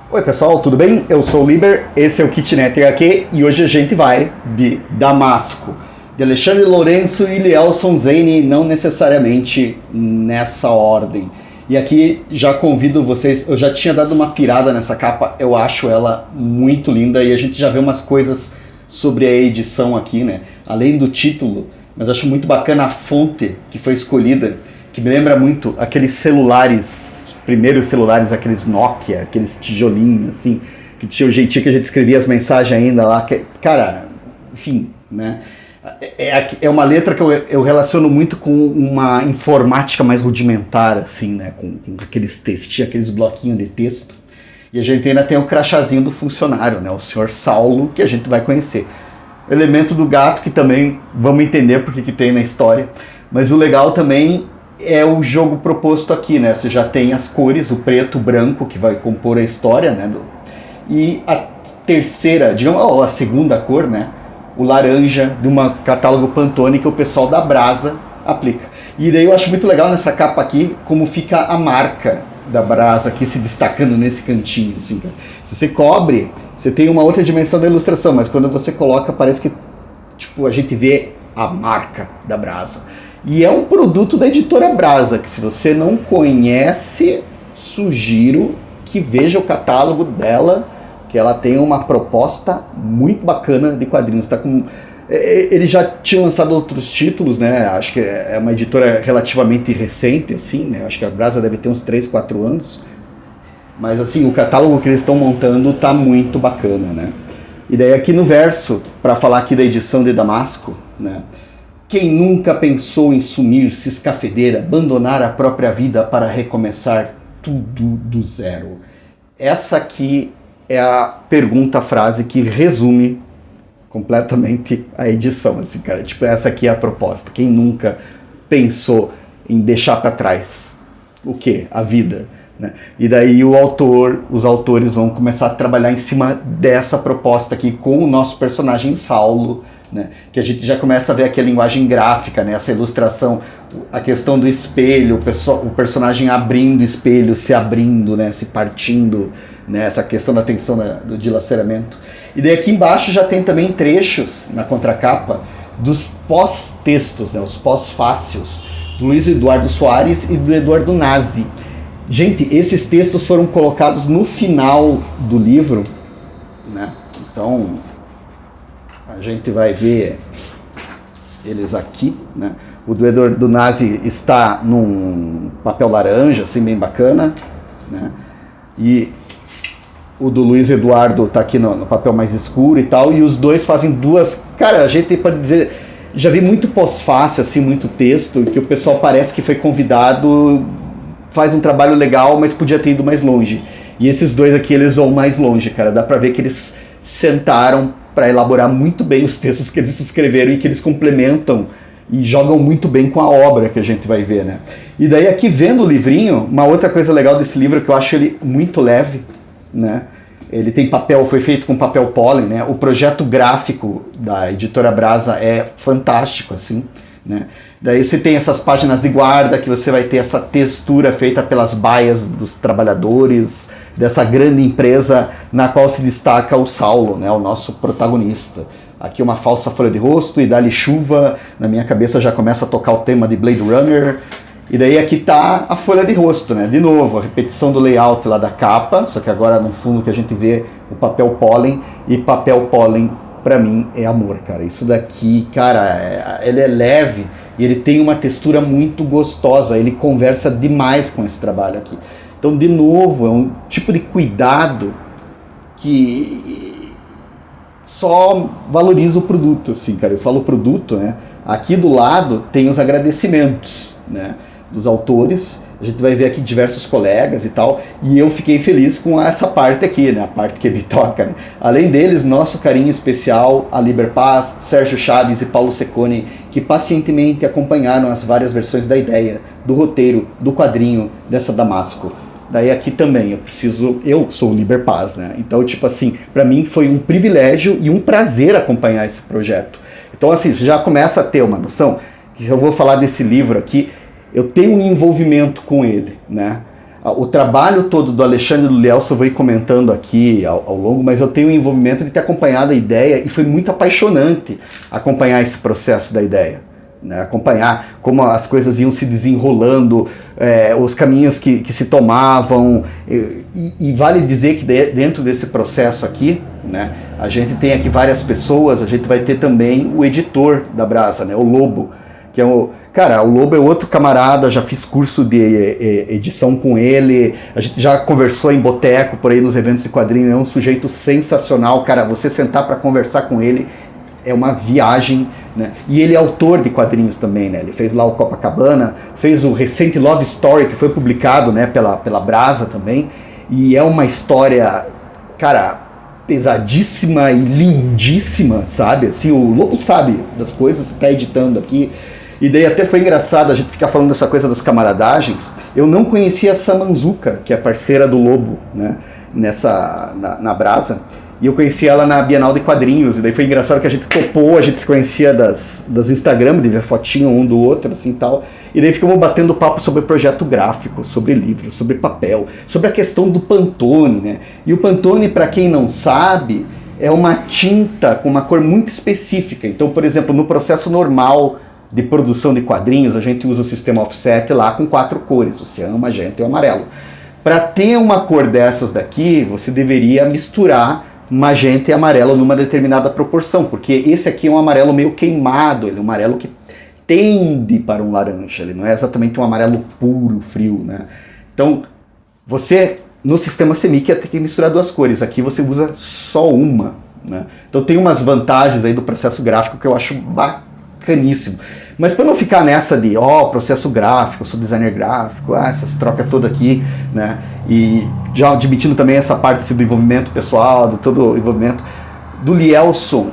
Oi pessoal, tudo bem? Eu sou o Liber, esse é o Kitnet HQ e hoje a gente vai de Damasco, de Alexandre Lourenço e Lielson Zane, não necessariamente nessa ordem. E aqui já convido vocês, eu já tinha dado uma pirada nessa capa, eu acho ela muito linda e a gente já vê umas coisas sobre a edição aqui, né? Além do título, mas acho muito bacana a fonte que foi escolhida, que me lembra muito aqueles celulares, primeiros celulares, aqueles Nokia, aqueles tijolinhos, assim, que tinha o jeitinho que a gente escrevia as mensagens ainda lá, que, cara, enfim, né? É uma letra que eu relaciono muito com uma informática mais rudimentar, assim, né? Com aqueles textinhos, aqueles bloquinhos de texto. E a gente ainda tem o crachazinho do funcionário, né? O senhor Saulo, que a gente vai conhecer. O elemento do gato, que também vamos entender porque que tem na história. Mas o legal também é o jogo proposto aqui, né? Você já tem as cores, o preto, o branco, que vai compor a história, né? E a terceira, digamos, a segunda cor, né? O laranja, de um catálogo Pantone que o pessoal da Brasa aplica. E daí eu acho muito legal nessa capa aqui, como fica a marca da Brasa aqui se destacando nesse cantinho, assim, cara. Se você cobre, você tem uma outra dimensão da ilustração, mas quando você coloca, parece que, tipo, a gente vê a marca da Brasa. E é um produto da editora Brasa, que se você não conhece, sugiro que veja o catálogo dela, que ela tem uma proposta muito bacana de quadrinhos. Tá com... Eles já tinham lançado outros títulos, né? Acho que é uma editora relativamente recente, assim, né? Acho que a Brasa deve ter uns 3, 4 anos. Mas, assim, o catálogo que eles estão montando tá muito bacana, né? E daí aqui no verso, para falar aqui da edição de Damasco, né? Quem nunca pensou em sumir, se escafeder, abandonar a própria vida para recomeçar tudo do zero? Essa aqui é a pergunta, a frase que resume completamente a edição, assim, cara. Tipo, essa aqui é a proposta. Quem nunca pensou em deixar para trás o quê? A vida, né? E daí os autores vão começar a trabalhar em cima dessa proposta aqui com o nosso personagem Saulo, né? Que a gente já começa a ver aqui a linguagem gráfica, né? Essa ilustração, a questão do espelho, o personagem abrindo o espelho, se abrindo, né? Se partindo, né? Essa questão da tensão do dilaceramento. E daí aqui embaixo já tem também trechos na contracapa dos pós-textos, né? Os pós-fácios do Luiz Eduardo Soares e do Eduardo Nazi. Gente, esses textos foram colocados no final do livro, né? Então a gente vai ver eles aqui, né? O do Eduardo Nazi está num papel laranja, assim, bem bacana, né? E o do Luiz Eduardo está aqui no papel mais escuro e tal, e os dois fazem duas... Cara, a gente pode dizer... Já vi muito pós-fácil, assim, muito texto, que o pessoal parece que foi convidado, faz um trabalho legal, mas podia ter ido mais longe. E esses dois aqui, eles vão mais longe, cara. Dá pra ver que eles sentaram para elaborar muito bem os textos que eles escreveram e que eles complementam e jogam muito bem com a obra que a gente vai ver, né? E daí aqui vendo o livrinho, uma outra coisa legal desse livro é que eu acho ele muito leve, né? Ele tem papel, foi feito com papel pólen, né? O projeto gráfico da editora Brasa é fantástico, assim, né? Daí você tem essas páginas de guarda que você vai ter essa textura feita pelas baias dos trabalhadores dessa grande empresa na qual se destaca o Saulo, né? O nosso protagonista. Aqui uma falsa folha de rosto e dá-lhe chuva, na minha cabeça já começa a tocar o tema de Blade Runner. E daí aqui tá a folha de rosto, né? De novo, a repetição do layout lá da capa, só que agora no fundo que a gente vê o papel pólen, e papel pólen pra mim é amor, cara. Isso daqui, cara, ele é leve e ele tem uma textura muito gostosa, ele conversa demais com esse trabalho aqui. Então, de novo, é um tipo de cuidado que só valoriza o produto, assim, cara. Eu falo produto, né? Aqui do lado tem os agradecimentos, né? Dos autores, a gente vai ver aqui diversos colegas e tal, e eu fiquei feliz com essa parte aqui, né, a parte que me toca, né? Além deles, nosso carinho especial a Liber Paz, Sérgio Chaves e Paulo Secconi, que pacientemente acompanharam as várias versões da ideia, do roteiro, do quadrinho dessa Damasco. Daí aqui também, eu sou o Liber Paz, né? Então, tipo assim, pra mim foi um privilégio e um prazer acompanhar esse projeto. Então, assim, você já começa a ter uma noção que se eu vou falar desse livro aqui, eu tenho um envolvimento com ele, né? O trabalho todo do Alexandre e do Lielson eu vou ir comentando aqui ao longo, mas eu tenho o envolvimento de ter acompanhado a ideia e foi muito apaixonante acompanhar esse processo da ideia. Né? Acompanhar como as coisas iam se desenrolando, os caminhos que se tomavam. E vale dizer que dentro desse processo aqui, né, a gente tem aqui várias pessoas, a gente vai ter também o editor da Brasa, né, o Lobo, que é o... Cara, o Lobo é outro camarada, já fiz curso de edição com ele, a gente já conversou em boteco por aí nos eventos de quadrinho, é um sujeito sensacional, cara, você sentar para conversar com ele é uma viagem, né? E ele é autor de quadrinhos também, né? Ele fez lá o Copacabana, fez o recente Love Story, que foi publicado, né, pela Brasa também, e é uma história, cara, pesadíssima e lindíssima, sabe? Assim, o Lobo sabe das coisas, tá editando aqui. E daí até foi engraçado a gente ficar falando dessa coisa das camaradagens. Eu não conhecia a Samanzuka, que é parceira do Lobo, né, na Brasa. E eu conheci ela na Bienal de Quadrinhos. E daí foi engraçado que a gente topou, a gente se conhecia das Instagram, de ver fotinho um do outro, assim, tal. E daí ficamos batendo papo sobre projeto gráfico, sobre livros, sobre papel, sobre a questão do Pantone, né. E o Pantone, para quem não sabe, é uma tinta com uma cor muito específica. Então, por exemplo, no processo normal de produção de quadrinhos, a gente usa o sistema offset lá com 4 cores, o ciano, magenta e o amarelo. Para ter uma cor dessas daqui, você deveria misturar magenta e amarelo numa determinada proporção, porque esse aqui é um amarelo meio queimado, ele é um amarelo que tende para um laranja, ele não é exatamente um amarelo puro, frio, né? Então, você, no sistema Semic, ia ter que misturar 2 cores, aqui você usa só uma, né? Então tem umas vantagens aí do processo gráfico que eu acho bacaníssimo. Mas para não ficar nessa de, processo gráfico, sou designer gráfico, essas trocas todas aqui, né? E já admitindo também essa parte assim, do envolvimento pessoal, do todo o envolvimento do Lielson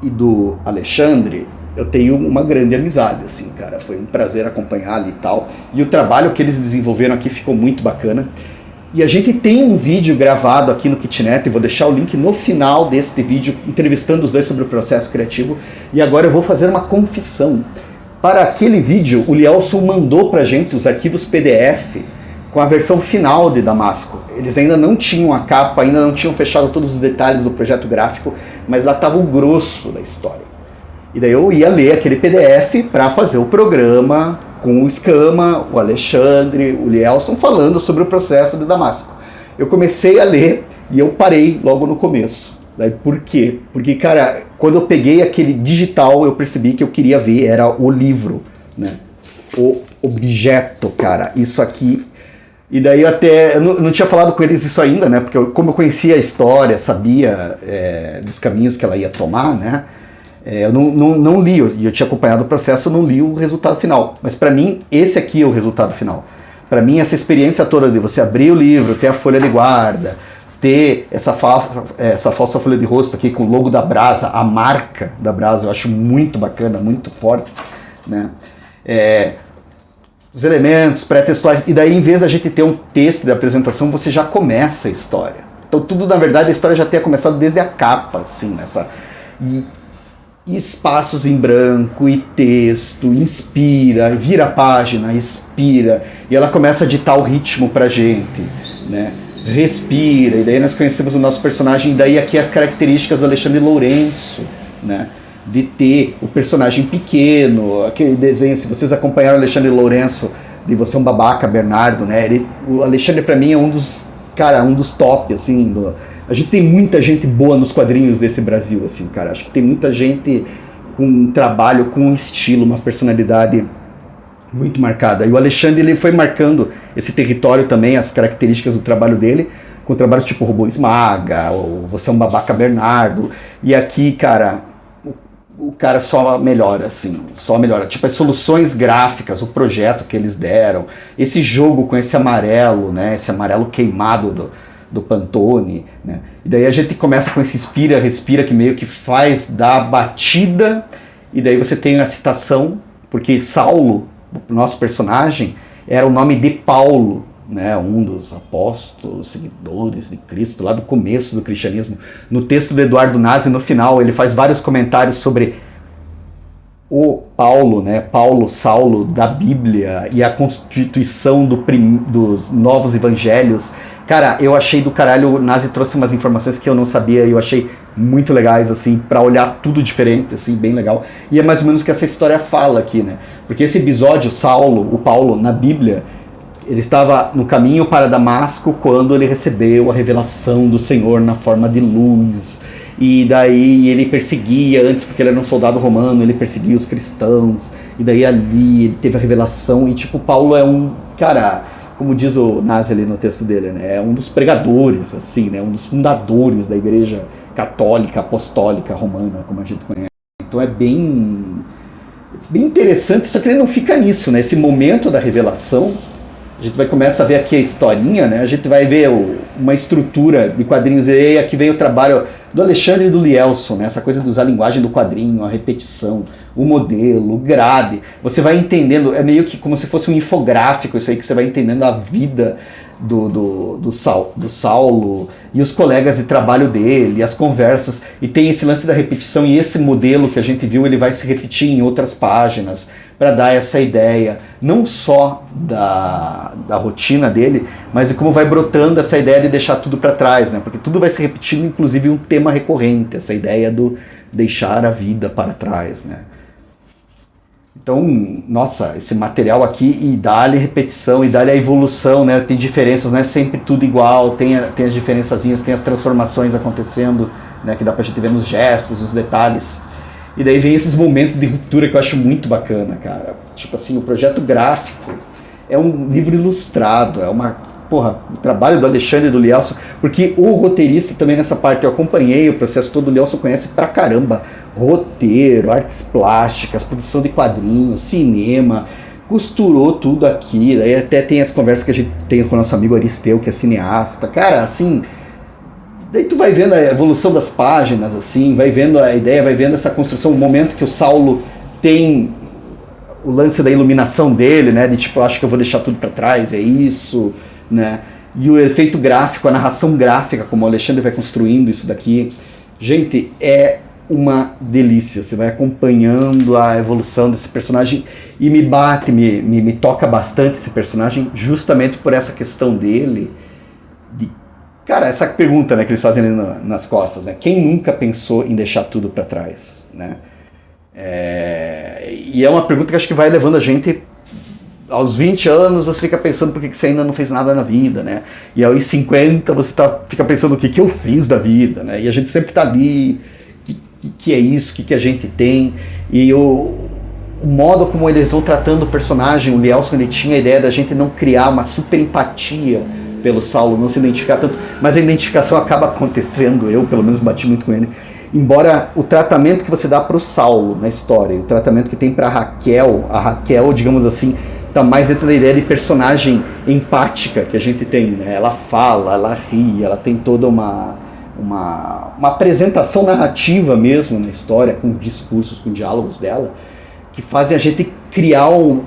e do Alexandre, eu tenho uma grande amizade, assim, cara. Foi um prazer acompanhar ali e tal. E o trabalho que eles desenvolveram aqui ficou muito bacana. E a gente tem um vídeo gravado aqui no Kitnet, vou deixar o link no final deste vídeo, entrevistando os dois sobre o processo criativo. E agora eu vou fazer uma confissão. Para aquele vídeo, o Lielson mandou pra gente os arquivos PDF com a versão final de Damasco. Eles ainda não tinham a capa, ainda não tinham fechado todos os detalhes do projeto gráfico, mas lá estava o grosso da história. E daí eu ia ler aquele PDF para fazer o programa com o Escama, o Alexandre, o Lielson falando sobre o processo de Damasco. Eu comecei a ler e eu parei logo no começo. Daí, por quê? Porque, cara, quando eu peguei aquele digital, eu percebi que eu queria ver, era o livro, né? O objeto, cara, isso aqui. E daí eu não tinha falado com eles isso ainda, né? Porque como eu conhecia a história, sabia dos caminhos que ela ia tomar, né? Eu não li, e eu tinha acompanhado o processo, eu não li o resultado final. Mas para mim, esse aqui é o resultado final. Para mim, essa experiência toda de você abrir o livro, ter a folha de guarda, ter essa falsa folha de rosto aqui com o logo da Brasa, a marca da Brasa, eu acho muito bacana, muito forte, né? Os elementos pré-textuais, e daí em vez da gente ter um texto de apresentação, você já começa a história. Então tudo, na verdade, a história já tenha começado desde a capa, assim, e espaços em branco, e texto, inspira, vira a página, expira, e ela começa a ditar o ritmo pra gente, né? Respira, e daí nós conhecemos o nosso personagem, e daí aqui as características do Alexandre Lourenço, né? De ter o personagem pequeno, aquele desenho, se vocês acompanharam o Alexandre Lourenço, de Você é um Babaca, Bernardo, né? O Alexandre pra mim é um dos top, assim, a gente tem muita gente boa nos quadrinhos desse Brasil, assim, cara, acho que tem muita gente com um trabalho, com um estilo, uma personalidade muito marcada, e o Alexandre, ele foi marcando esse território também, as características do trabalho dele, com trabalhos tipo Robô Esmaga, ou Você é um Babaca, Bernardo, e aqui, cara, o cara só melhora, assim, só melhora. Tipo, as soluções gráficas, o projeto que eles deram, esse jogo com esse amarelo, né, esse amarelo queimado do Pantone, né, e daí a gente começa com esse inspira, respira, que meio que faz da batida, e daí você tem a citação, porque Saulo, o nosso personagem, era o nome de Paulo, né, um dos apóstolos, seguidores de Cristo, lá do começo do cristianismo. No texto do Eduardo Nazi, no final, ele faz vários comentários sobre o Paulo, né, Paulo, Saulo, da Bíblia e a constituição dos novos evangelhos, cara, eu achei do caralho. O Nazi trouxe umas informações que eu não sabia e eu achei muito legais, assim, pra olhar tudo diferente, assim, bem legal. E é mais ou menos o que essa história fala aqui, né, porque esse episódio, o Paulo, na Bíblia, ele estava no caminho para Damasco quando ele recebeu a revelação do Senhor na forma de luz. E daí ele perseguia, antes porque ele era um soldado romano, ele perseguia os cristãos. E daí ali ele teve a revelação. E tipo, Paulo é um cara, como diz o Nazi ali no texto dele, né? É um dos pregadores, assim, né? Um dos fundadores da igreja católica, apostólica, romana, como a gente conhece. Então é bem interessante, só que ele não fica nisso, né? Esse momento da revelação, a gente vai começar a ver aqui a historinha, né? A gente vai ver uma estrutura de quadrinhos. E aí aqui vem o trabalho do Alexandre e do Lielson, né? Essa coisa de usar a linguagem do quadrinho, a repetição, o modelo, o grade. Você vai entendendo, é meio que como se fosse um infográfico, isso aí, que você vai entendendo a vida do Saulo e os colegas de trabalho dele, as conversas. E tem esse lance da repetição, e esse modelo que a gente viu, ele vai se repetir em outras páginas, para dar essa ideia, não só da rotina dele, mas de como vai brotando essa ideia de deixar tudo para trás, né? Porque tudo vai se repetindo, inclusive um tema recorrente, essa ideia do deixar a vida para trás, né? Então, nossa, esse material aqui, e dá-lhe repetição, e dá-lhe a evolução, né? Tem diferenças, não é sempre tudo igual, tem as diferençazinhas, tem as transformações acontecendo, né? Que dá pra gente ver nos gestos, nos detalhes. E daí vem esses momentos de ruptura que eu acho muito bacana, cara. Tipo assim, o projeto gráfico é um livro ilustrado, é o trabalho do Alexandre e do Lielson, porque o roteirista também nessa parte, eu acompanhei o processo todo, o Lielson conhece pra caramba roteiro, artes plásticas, produção de quadrinhos, cinema, costurou tudo aqui. Daí até tem as conversas que a gente tem com o nosso amigo Aristeu, que é cineasta. Cara, assim, daí tu vai vendo a evolução das páginas, assim, vai vendo a ideia, vai vendo essa construção, o momento que o Saulo tem o lance da iluminação dele, né, de tipo, acho que eu vou deixar tudo pra trás, é isso, né, e o efeito gráfico, a narração gráfica, como o Alexandre vai construindo isso daqui, gente, é uma delícia. Você vai acompanhando a evolução desse personagem e me toca bastante esse personagem, justamente por essa questão dele, cara, essa pergunta, né, que eles fazem ali nas costas, né? Quem nunca pensou em deixar tudo para trás, né? E é uma pergunta que acho que vai levando a gente aos 20 anos, você fica pensando por que você ainda não fez nada na vida, né? E aos 50 você fica pensando o que eu fiz da vida, né? E a gente sempre tá ali, que é isso, o que a gente tem, e o modo como eles vão tratando o personagem. O Lielson, ele tinha a ideia da gente não criar uma super empatia pelo Saulo, não se identificar tanto, mas a identificação acaba acontecendo. Eu pelo menos bati muito com ele, embora o tratamento que você dá pro Saulo na história, o tratamento que tem pra Raquel, a Raquel, digamos assim, tá mais dentro da ideia de personagem empática que a gente tem, né? Ela fala, ela ri, ela tem toda uma apresentação narrativa mesmo na história, com discursos, com diálogos dela, que fazem a gente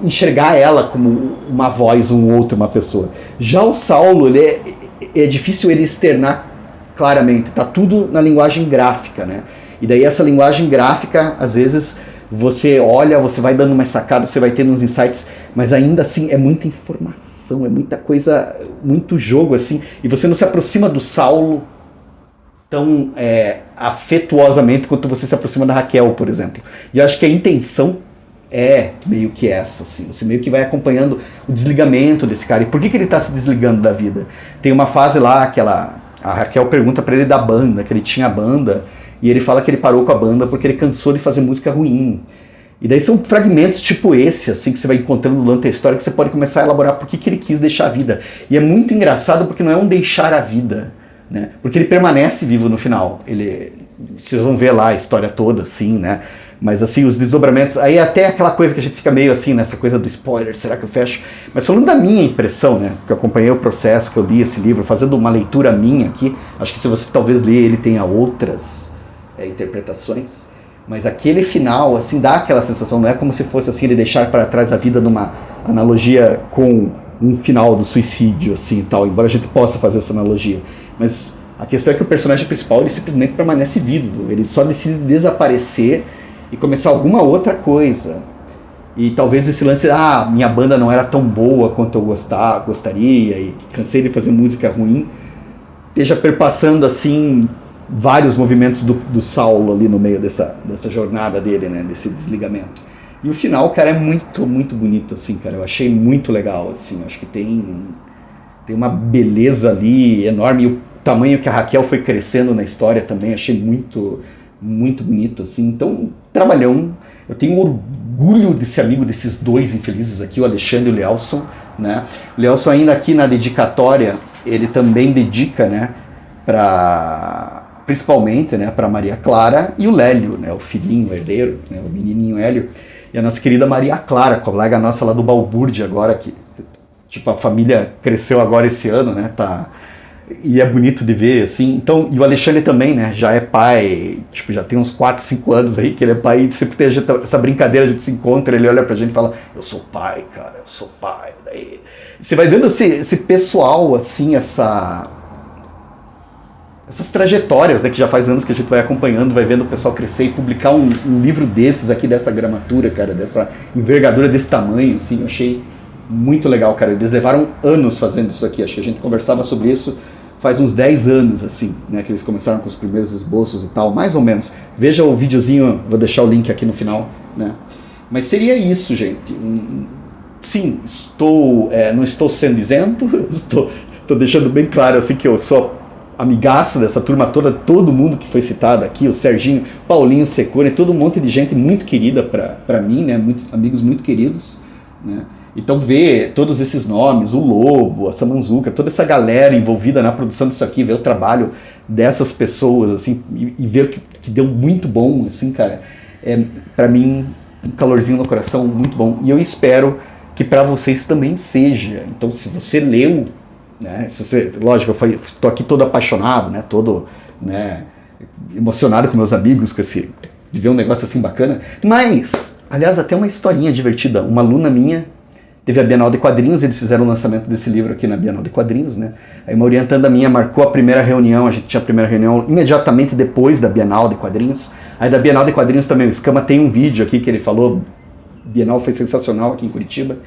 enxergar ela como uma voz, um outro, uma pessoa. Já o Saulo, é difícil ele externar claramente, tá tudo na linguagem gráfica, né? E daí essa linguagem gráfica, às vezes, você olha, você vai dando uma sacada, você vai tendo uns insights, mas ainda assim é muita informação, é muita coisa, muito jogo, assim, e você não se aproxima do Saulo tão afetuosamente quanto você se aproxima da Raquel, por exemplo. E eu acho que a intenção é meio que essa, assim. Você meio que vai acompanhando o desligamento desse cara. E por que ele tá se desligando da vida? Tem uma fase lá que a Raquel pergunta pra ele da banda, que ele tinha banda, e ele fala que ele parou com a banda porque ele cansou de fazer música ruim. E daí são fragmentos tipo esse, assim, que você vai encontrando durante a história, que você pode começar a elaborar por que ele quis deixar a vida. E é muito engraçado porque não é um deixar a vida, né? Porque ele permanece vivo no final. Vocês vão ver lá a história toda, assim, né? Mas assim, os desdobramentos, aí até aquela coisa que a gente fica meio assim, nessa coisa do spoiler, será que eu fecho? Mas falando da minha impressão, né, que eu acompanhei o processo, que eu li esse livro, fazendo uma leitura minha aqui, acho que se você talvez ler, ele tenha outras interpretações, mas aquele final, assim, dá aquela sensação, não é como se fosse assim, ele deixar para trás a vida numa analogia com um final do suicídio, assim, e tal, embora a gente possa fazer essa analogia, mas a questão é que o personagem principal, ele simplesmente permanece vivo, ele só decide desaparecer. e começar alguma outra coisa. E talvez esse lance, minha banda não era tão boa quanto eu gostaria, e cansei de fazer música ruim, esteja perpassando assim vários movimentos do Saulo ali no meio dessa jornada dele, né, desse desligamento. E o final, cara, é muito, muito bonito, assim, cara, eu achei muito legal, assim, acho que tem uma beleza ali enorme, e o tamanho que a Raquel foi crescendo na história também, achei muito, muito bonito, assim. Então, trabalhão. Eu tenho orgulho de ser amigo desses dois infelizes aqui, o Alexandre e o Leelson, né? O Leelson ainda aqui na dedicatória, ele também dedica, né, principalmente, né, para Maria Clara e o Lélio, né, o filhinho, o herdeiro, né, o menininho Hélio, e a nossa querida Maria Clara, colega nossa lá do Balbúrdia agora, que tipo, a família cresceu agora esse ano, né, e é bonito de ver, assim. Então, e o Alexandre também, né, já é pai, tipo, já tem uns 4, 5 anos aí que ele é pai, e sempre tem essa brincadeira, a gente se encontra, ele olha pra gente e fala, eu sou pai, cara, eu sou pai. Daí você vai vendo esse pessoal, assim, essas trajetórias, né, que já faz anos que a gente vai acompanhando, vai vendo o pessoal crescer e publicar um livro desses aqui, dessa gramatura, cara, dessa envergadura desse tamanho, assim, eu achei muito legal, cara. Eles levaram anos fazendo isso aqui, acho que a gente conversava sobre isso faz uns 10 anos, assim, né, que eles começaram com os primeiros esboços e tal, mais ou menos. Veja o videozinho, vou deixar o link aqui no final, né. Mas seria isso, gente. Sim, não estou sendo isento, estou deixando bem claro, assim, que eu sou amigaço dessa turma toda, todo mundo que foi citado aqui, o Serginho, Paulinho Secone, todo um monte de gente muito querida para mim, né, amigos muito queridos, né. Então ver todos esses nomes, o Lobo, a Samanzuca, toda essa galera envolvida na produção disso aqui, ver o trabalho dessas pessoas, assim, e ver que deu muito bom, assim, cara, pra mim um calorzinho no coração muito bom. E eu espero que pra vocês também seja. Então, se você leu, né, lógico, eu tô aqui todo apaixonado, né, todo, né, emocionado com meus amigos, de ver um negócio assim bacana, mas, aliás, até uma historinha divertida. Uma aluna minha teve a Bienal de Quadrinhos, eles fizeram o lançamento desse livro aqui na Bienal de Quadrinhos, né? Aí uma orientanda minha marcou a primeira reunião, a gente tinha a primeira reunião imediatamente depois da Bienal de Quadrinhos. Aí da Bienal de Quadrinhos também, o Escama tem um vídeo aqui que ele falou, Bienal foi sensacional aqui em Curitiba.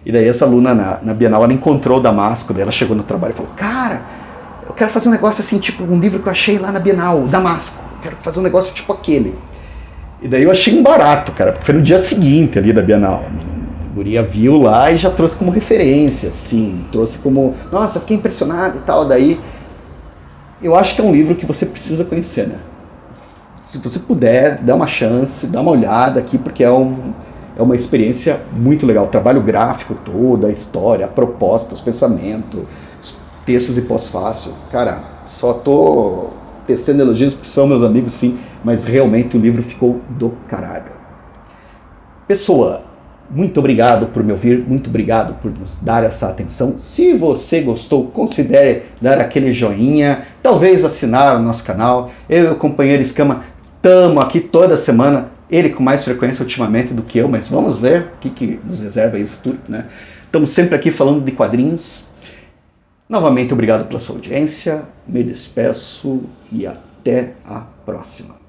E daí essa aluna na Bienal, ela encontrou o Damasco, daí ela chegou no trabalho e falou, cara, eu quero fazer um negócio assim, tipo um livro que eu achei lá na Bienal, Damasco, eu quero fazer um negócio tipo aquele. E daí eu achei um barato, cara, porque foi no dia seguinte ali da Bienal. A guria viu lá e já trouxe como referência, assim, trouxe como, nossa, fiquei impressionado e tal, daí eu acho que é um livro que você precisa conhecer, né? Se você puder, dá uma chance, dá uma olhada aqui, porque é uma experiência muito legal, o trabalho gráfico todo, a história, a proposta, os pensamentos, os textos de pós-fácil, cara, só tô tecendo elogios porque são meus amigos, sim, mas realmente o livro ficou do caralho. Pessoa, muito obrigado por me ouvir, muito obrigado por nos dar essa atenção. Se você gostou, considere dar aquele joinha, talvez assinar o nosso canal. Eu e o companheiro Escama estamos aqui toda semana, ele com mais frequência ultimamente do que eu, mas vamos ver o que nos reserva aí o futuro, né? Estamos sempre aqui falando de quadrinhos. Novamente, obrigado pela sua audiência, me despeço e até a próxima.